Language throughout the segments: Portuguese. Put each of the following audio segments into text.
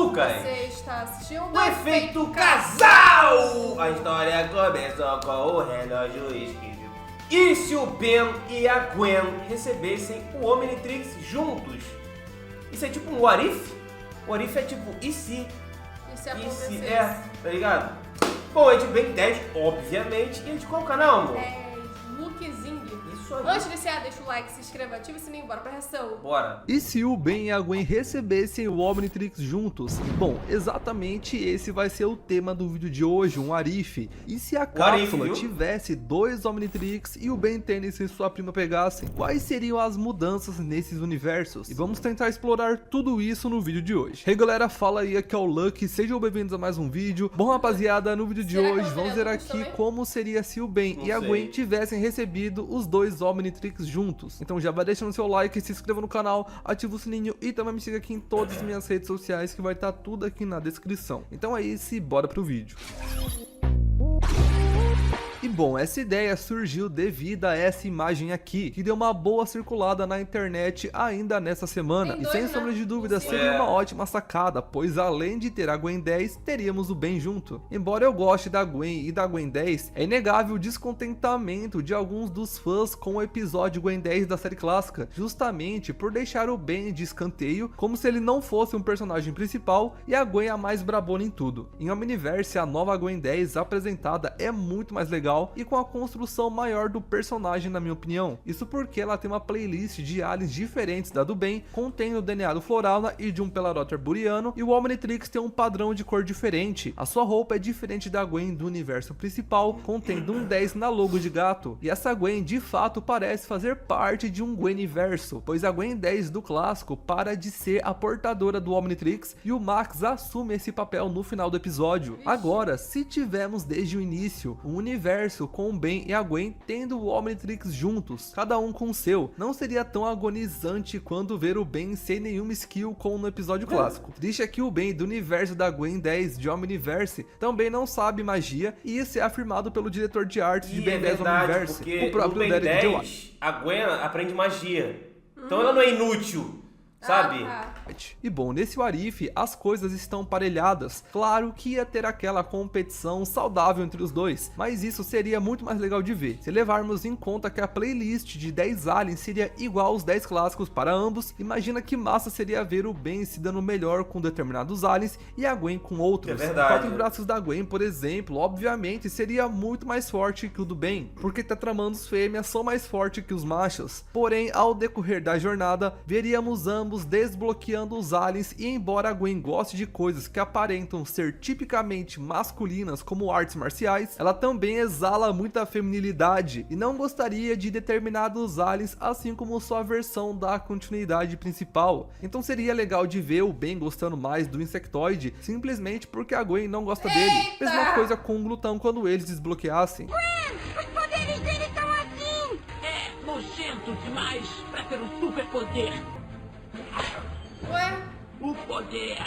Lucas. Você está assistindo O Efeito Casal! A história começou com o relógio esquisito. E se o Ben e a Gwen recebessem o Omnitrix juntos? Isso é tipo um what if? What if é tipo, e se? E se acontecesse? Tá ligado? Bom, a gente vem 10, obviamente. E a gente qual canal, amor? Lukezinho. Isso aí. Antes de iniciar, deixa o like, se inscreva, ativa o sininho, bora pra reação. Bora. E se o Ben e a Gwen recebessem o Omnitrix juntos? Bom, exatamente esse vai ser o tema do vídeo de hoje, um Arif. E se a cápsula tivesse 2 Omnitrix e o Ben 10 e sua prima pegassem? Quais seriam as mudanças nesses universos? E vamos tentar explorar tudo isso no vídeo de hoje. Hey galera, fala aí, aqui é o Lucky, sejam bem-vindos a mais um vídeo. Bom rapaziada, no vídeo de hoje vamos ver aqui como seria se o Ben e a Gwen tivessem recebido os 2 Omnitrix juntos. Então já vai deixando seu like, se inscreva no canal, ativa o sininho e também me siga aqui em todas as minhas redes sociais, que vai estar tudo aqui na descrição. Então é isso, bora pro vídeo. E bom, essa ideia surgiu devido a essa imagem aqui, que deu uma boa circulada na internet ainda nessa semana. E sem sombra de dúvida seria uma ótima sacada, pois além de ter a Gwen 10, teríamos o Ben junto. Embora eu goste da Gwen e da Gwen 10, é inegável o descontentamento de alguns dos fãs com o episódio Gwen 10 da série clássica, justamente por deixar o Ben de escanteio, como se ele não fosse um personagem principal e a Gwen a mais brabona em tudo. Em Omniverse, a nova Gwen 10 apresentada é muito mais legal e com a construção maior do personagem, na minha opinião. Isso porque ela tem uma playlist de aliens diferentes da do Ben, contendo o DNA do Floralna e de um Pelarotter buriano, e o Omnitrix tem um padrão de cor diferente. A sua roupa é diferente da Gwen do universo principal, contendo um 10 na logo de gato. E essa Gwen de fato parece fazer parte de um Gweniverso, pois a Gwen 10 do clássico para de ser a portadora do Omnitrix e o Max assume esse papel no final do episódio. Agora, se tivermos desde o início um universo com o Ben e a Gwen tendo o Omnitrix juntos, cada um com o seu, não seria tão agonizante quando ver o Ben sem nenhuma skill como no episódio clássico. Triste é que o Ben do universo da Gwen 10 de Omniverse também não sabe magia, e isso é afirmado pelo diretor de arte de Ben 10 Omniverse, o próprio Derek Jones. A Gwen aprende magia, então ela não é inútil, sabe? E bom, nesse Arif as coisas estão parelhadas. Claro que ia ter aquela competição saudável entre os dois, mas isso seria muito mais legal de ver, se levarmos em conta que a playlist de 10 aliens seria igual aos 10 clássicos para ambos. Imagina que massa seria ver o Ben se dando melhor com determinados aliens e a Gwen com outros. Os 4 braços da Gwen, por exemplo, obviamente seria muito mais forte que o do Ben, porque tetramandos fêmeas são mais fortes que os machos. Porém, ao decorrer da jornada, veríamos ambos desbloqueando os aliens, e embora a Gwen goste de coisas que aparentam ser tipicamente masculinas como artes marciais, ela também exala muita feminilidade e não gostaria de determinados aliens, assim como sua versão da continuidade principal. Então seria legal de ver o Ben gostando mais do Insectoide, simplesmente porque a Gwen não gosta dele. Mesma coisa com o Glutão quando eles desbloqueassem. Os poderes dele estão assim! É nojento demais pra ter um superpoder. Ué? O poder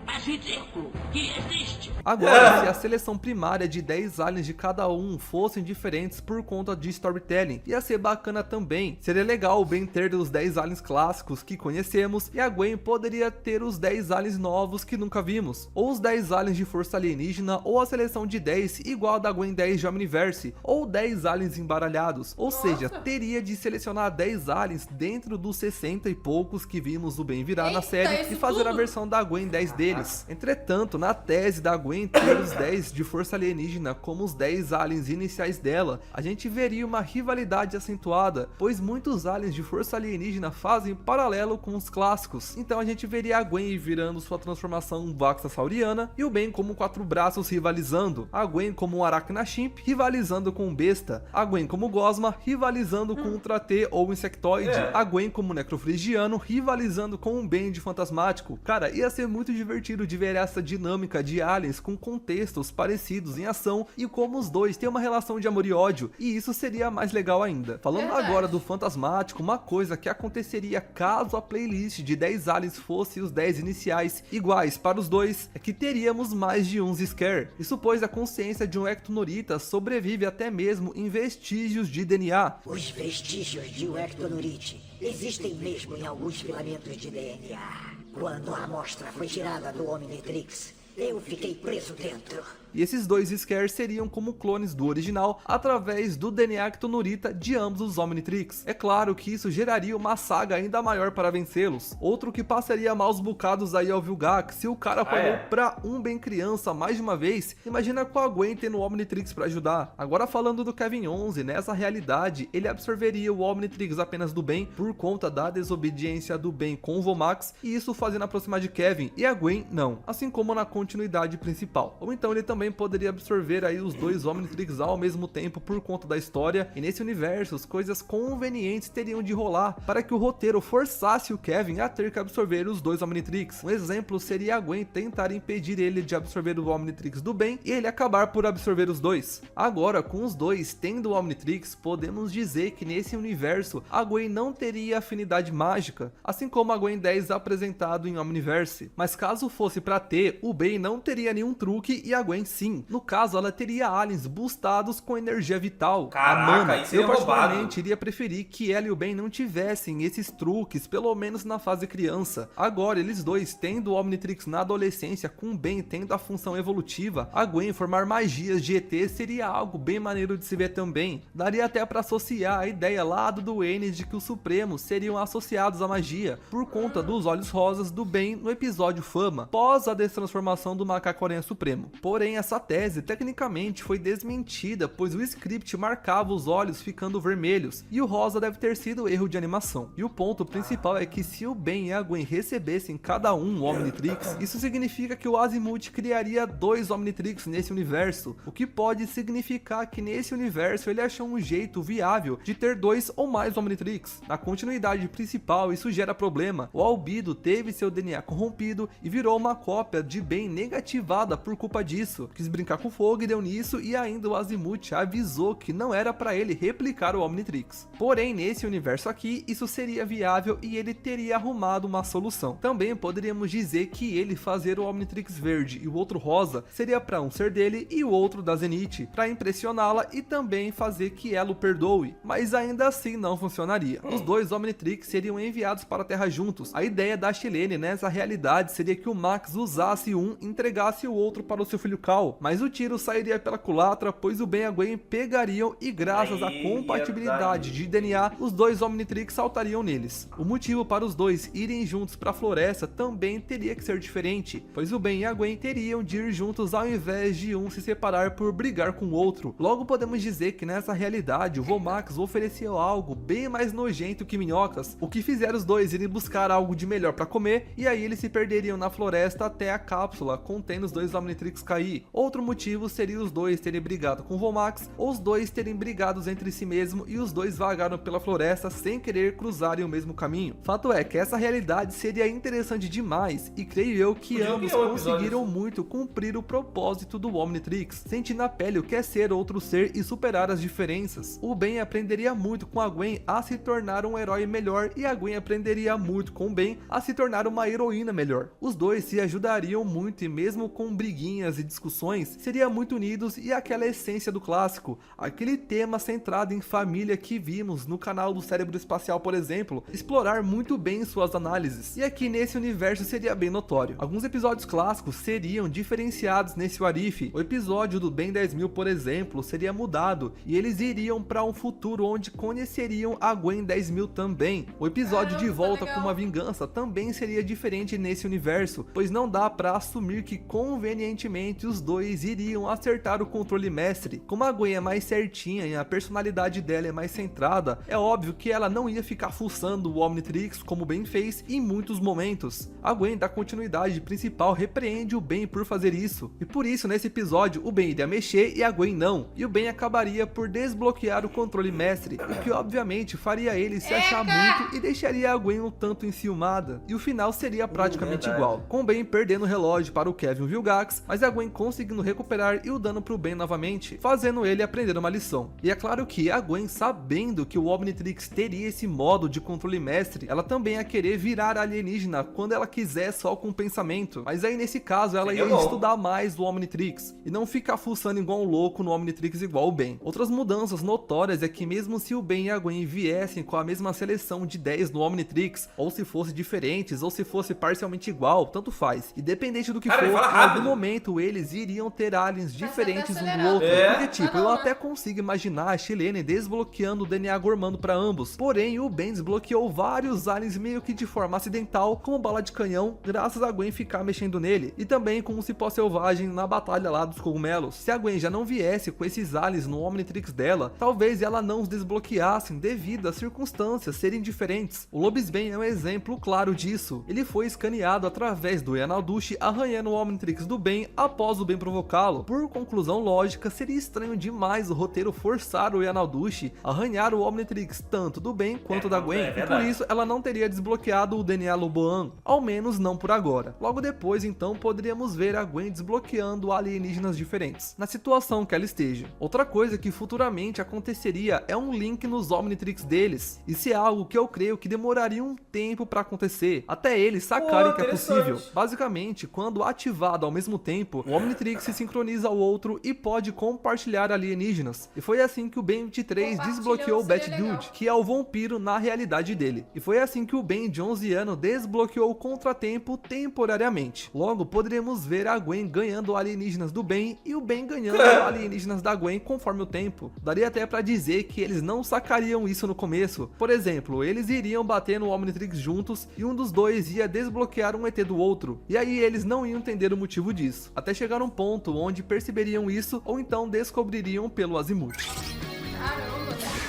mais ridículo que existe. Agora, se a seleção primária de 10 aliens de cada um fossem diferentes por conta de storytelling, ia ser bacana também. Seria legal o Ben ter os 10 aliens clássicos que conhecemos, e a Gwen poderia ter os 10 aliens novos que nunca vimos, ou os 10 aliens de força alienígena, ou a seleção de 10 igual a da Gwen 10 de Omniverse, ou 10 aliens embaralhados. Ou seja, teria de selecionar 10 aliens dentro dos 60 e poucos que vimos o Ben virar na série e fazer a versão da Gwen 10 deles. Entretanto, na tese da Gwen ter os 10 de força alienígena como os 10 aliens iniciais dela, a gente veria uma rivalidade acentuada, pois muitos aliens de força alienígena fazem paralelo com os clássicos. Então a gente veria a Gwen virando sua transformação Vaxasauriana e o Ben como 4 braços rivalizando, a Gwen como um Arachnachimp rivalizando com um Besta, a Gwen como Gosma rivalizando com Ultra T ou Insectoide, a Gwen como Necrofrigiano rivalizando com um Ben de Fantasmático. Cara, ia ser muito divertido de ver essa dinâmica de aliens com contextos parecidos em ação e como os dois têm uma relação de amor e ódio, e isso seria mais legal ainda. Falando agora do Fantasmático, uma coisa que aconteceria caso a playlist de 10 aliens fosse os 10 iniciais iguais para os dois, é que teríamos mais de uns Scare. Isso pois a consciência de um Ectonorita sobrevive até mesmo em vestígios de DNA. Os vestígios de um Ectonorite existem mesmo em alguns filamentos de DNA. Quando a amostra foi tirada do Omnitrix, eu fiquei preso dentro. E esses dois Scare seriam como clones do original através do DNA Ktonurita de ambos os Omnitrix. É claro que isso geraria uma saga ainda maior para vencê-los. Outro que passaria maus bocados aí ao Vilgax, se o cara apanhou pra um bem criança mais de uma vez, imagina com a Gwen tendo o Omnitrix para ajudar. Agora falando do Kevin 11, nessa realidade ele absorveria o Omnitrix apenas do bem por conta da desobediência do bem com o Vomax, e isso fazendo aproximar de Kevin, e a Gwen não, assim como na continuidade principal. Ou então ele também poderia absorver aí os dois Omnitrix ao mesmo tempo por conta da história, e nesse universo as coisas convenientes teriam de rolar para que o roteiro forçasse o Kevin a ter que absorver os dois Omnitrix. Um exemplo seria a Gwen tentar impedir ele de absorver o Omnitrix do bem e ele acabar por absorver os dois. Agora, com os dois tendo o Omnitrix, podemos dizer que nesse universo a Gwen não teria afinidade mágica, assim como a Gwen 10 apresentado em Omniverse. Mas caso fosse para ter, o Ben não teria nenhum truque e a Gwen sim. No caso, ela teria aliens boostados com energia vital. Caraca, isso é eu roubado. particularmente iria preferir que ela e o Ben não tivessem esses truques, pelo menos na fase criança. Agora, eles dois tendo o Omnitrix na adolescência, com o Ben tendo a função evolutiva, a Gwen formar magias de ET seria algo bem maneiro de se ver também. Daria até para associar a ideia lá do Duane de que os Supremos seriam associados à magia, por conta dos olhos rosas do Ben no episódio Fama, pós a destransformação do Macaco-Aranha Supremo. Porém, essa tese tecnicamente foi desmentida, pois o script marcava os olhos ficando vermelhos, e o rosa deve ter sido erro de animação. E o ponto principal é que se o Ben e a Gwen recebessem cada um o Omnitrix, isso significa que o Azimuth criaria dois Omnitrix nesse universo, o que pode significar que nesse universo ele achou um jeito viável de ter dois ou mais Omnitrix. Na continuidade principal isso gera problema, o Albedo teve seu DNA corrompido e virou uma cópia de Ben negativada por culpa disso, quis brincar com fogo e deu nisso, e ainda o Azimuth avisou que não era para ele replicar o Omnitrix. Porém, nesse universo aqui, isso seria viável e ele teria arrumado uma solução. Também poderíamos dizer que ele fazer o Omnitrix verde e o outro rosa seria para um ser dele e o outro da Zenith, para impressioná-la e também fazer que ela o perdoe, mas ainda assim não funcionaria. Os dois Omnitrix seriam enviados para a Terra juntos. A ideia da Chilene nessa realidade seria que o Max usasse um e entregasse o outro para o seu filho Cal, mas o tiro sairia pela culatra, pois o Ben e a Gwen pegariam e graças à compatibilidade de DNA, os dois Omnitrix saltariam neles. O motivo para os dois irem juntos para a floresta também teria que ser diferente, pois o Ben e a Gwen teriam de ir juntos ao invés de um se separar por brigar com o outro. Logo podemos dizer que nessa realidade o Vomax ofereceu algo bem mais nojento que minhocas, o que fizeram os dois irem buscar algo de melhor para comer, e aí eles se perderiam na floresta até a cápsula contendo os dois Omnitrix cair. Outro motivo seria os dois terem brigado com o Vomax, ou os dois terem brigados entre si mesmo e os dois vagaram pela floresta sem querer cruzarem o mesmo caminho. Fato é que essa realidade seria interessante demais e creio eu que ambos conseguiram muito cumprir o propósito do Omnitrix, sentir na pele o que é ser outro ser e superar as diferenças. O Ben aprenderia muito com a Gwen a se tornar um herói melhor e a Gwen aprenderia muito com o Ben a se tornar uma heroína melhor. Os dois se ajudariam muito e mesmo com briguinhas e discussões, seriam muito unidos e aquela essência do clássico, aquele tema centrado em família que vimos no canal do Cérebro Espacial, por exemplo, explorar muito bem suas análises. E aqui nesse universo seria bem notório. Alguns episódios clássicos seriam diferenciados nesse What If. O episódio do Ben 10.000, por exemplo, seria mudado e eles iriam para um futuro onde conheceriam a Gwen 10.000 também. O episódio de Volta com uma Vingança também seria diferente nesse universo, pois não dá para assumir que convenientemente os dois iriam acertar o controle mestre. Como a Gwen é mais certinha e a personalidade dela é mais centrada, é óbvio que ela não ia ficar fuçando o Omnitrix como o Ben fez em muitos momentos. A Gwen da continuidade principal repreende o Ben por fazer isso, e por isso nesse episódio o Ben iria mexer e a Gwen não, e o Ben acabaria por desbloquear o controle mestre, o que obviamente faria ele se achar muito e deixaria a Gwen um tanto enciumada, e o final seria praticamente igual, com o Ben perdendo o relógio para o Kevin Vilgax, mas a Gwen conseguindo recuperar e o dano pro Ben novamente, fazendo ele aprender uma lição. E é claro que a Gwen, sabendo que o Omnitrix teria esse modo de controle mestre, ela também ia querer virar alienígena quando ela quiser só com o pensamento, mas aí nesse caso ela ia estudar mais o Omnitrix e não ficar fuçando igual um louco no Omnitrix igual o Ben. Outras mudanças notórias é que mesmo se o Ben e a Gwen viessem com a mesma seleção de 10 no Omnitrix, ou se fosse diferentes, ou se fosse parcialmente igual, tanto faz. Independente do que for, em algum momento eles iriam ter aliens diferentes um do outro. Porque tipo, eu até consigo imaginar a Chilene desbloqueando o DNA Gormando para ambos, porém o Ben desbloqueou vários aliens meio que de forma acidental, como bala de canhão, graças a Gwen ficar mexendo nele, e também com um cipó selvagem na batalha lá dos cogumelos. Se a Gwen já não viesse com esses aliens no Omnitrix dela, talvez ela não os desbloqueassem devido às circunstâncias serem diferentes. O Lobisbane é um exemplo claro disso. Ele foi escaneado através do Yanaldushi arranhando o Omnitrix do Ben após o Ben provocá-lo. Por conclusão lógica, seria estranho demais o roteiro forçar o Yanaldushi a arranhar o Omnitrix tanto do Ben quanto da Gwen, e por isso ela não teria desbloqueado o DNA Loboan, ao menos não por agora. Logo depois então poderíamos ver a Gwen desbloqueando alienígenas diferentes, na situação que ela esteja. Outra coisa que futuramente aconteceria é um link nos Omnitrix deles. Isso é algo que eu creio que demoraria um tempo para acontecer, até eles sacarem que é possível. Basicamente, quando ativado ao mesmo tempo, o Omnitrix se sincroniza ao outro e pode compartilhar alienígenas. E foi assim que o Ben 23 desbloqueou o Bat Dude, que é o vampiro na realidade dele. E foi assim que o Ben de 11 anos desbloqueou o Contratempo temporariamente. Logo, poderíamos ver a Gwen ganhando alienígenas do Ben e o Ben ganhando alienígenas da Gwen conforme o tempo. Daria até pra dizer que eles não sacariam isso no começo. Por exemplo, eles iriam bater no Omnitrix juntos e um dos dois ia desbloquear um ET do outro. E aí eles não iam entender o motivo disso, até chegar um ponto onde perceberiam isso ou então descobririam pelo Azimuth.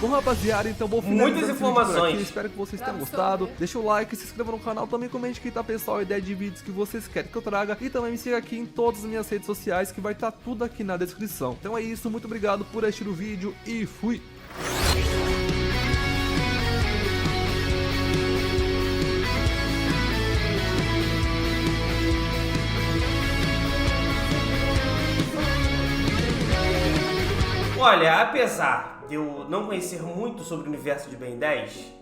Bom, rapaziada, então vou finalizar muitas informações por aqui. Espero que vocês tenham gostado. Deixa o like, se inscreva no canal, também comente aqui, tá, pessoal, a ideia de vídeos que vocês querem que eu traga, e também me siga aqui em todas as minhas redes sociais, que vai estar tudo aqui na descrição. Então é isso, muito obrigado por assistir o vídeo e fui! Olha, apesar de eu não conhecer muito sobre o universo de Ben 10,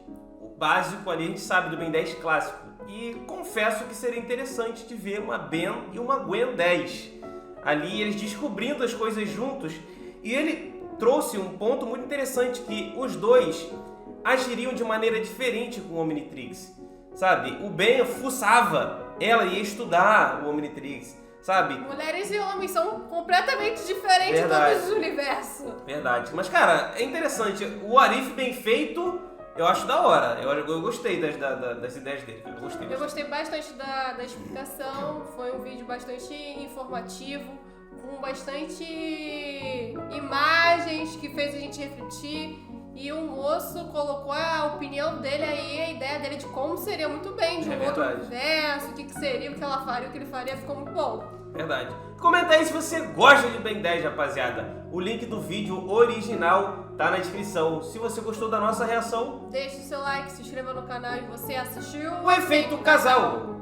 o básico ali a gente sabe do Ben 10 clássico, e confesso que seria interessante de ver uma Ben e uma Gwen 10 ali, eles descobrindo as coisas juntos, e ele trouxe um ponto muito interessante, que os dois agiriam de maneira diferente com o Omnitrix, sabe? O Ben fuçava, ela ia estudar o Omnitrix, sabe? Mulheres e homens são completamente diferentes em todos os universos. Verdade. Mas, cara, é interessante. O Arif bem feito, eu acho da hora. Eu gostei das ideias dele. Eu gostei bastante da explicação. Foi um vídeo bastante informativo, com bastante imagens que fez a gente refletir. E o moço colocou a opinião dele aí, a ideia dele de como seria muito bem de um outro universo, o que seria, o que ela faria, o que ele faria, ficou muito bom. Verdade. Comenta aí se você gosta de Ben 10, rapaziada. O link do vídeo original tá na descrição. Se você gostou da nossa reação, deixe o seu like, se inscreva no canal e você assistiu o Efeito Casal.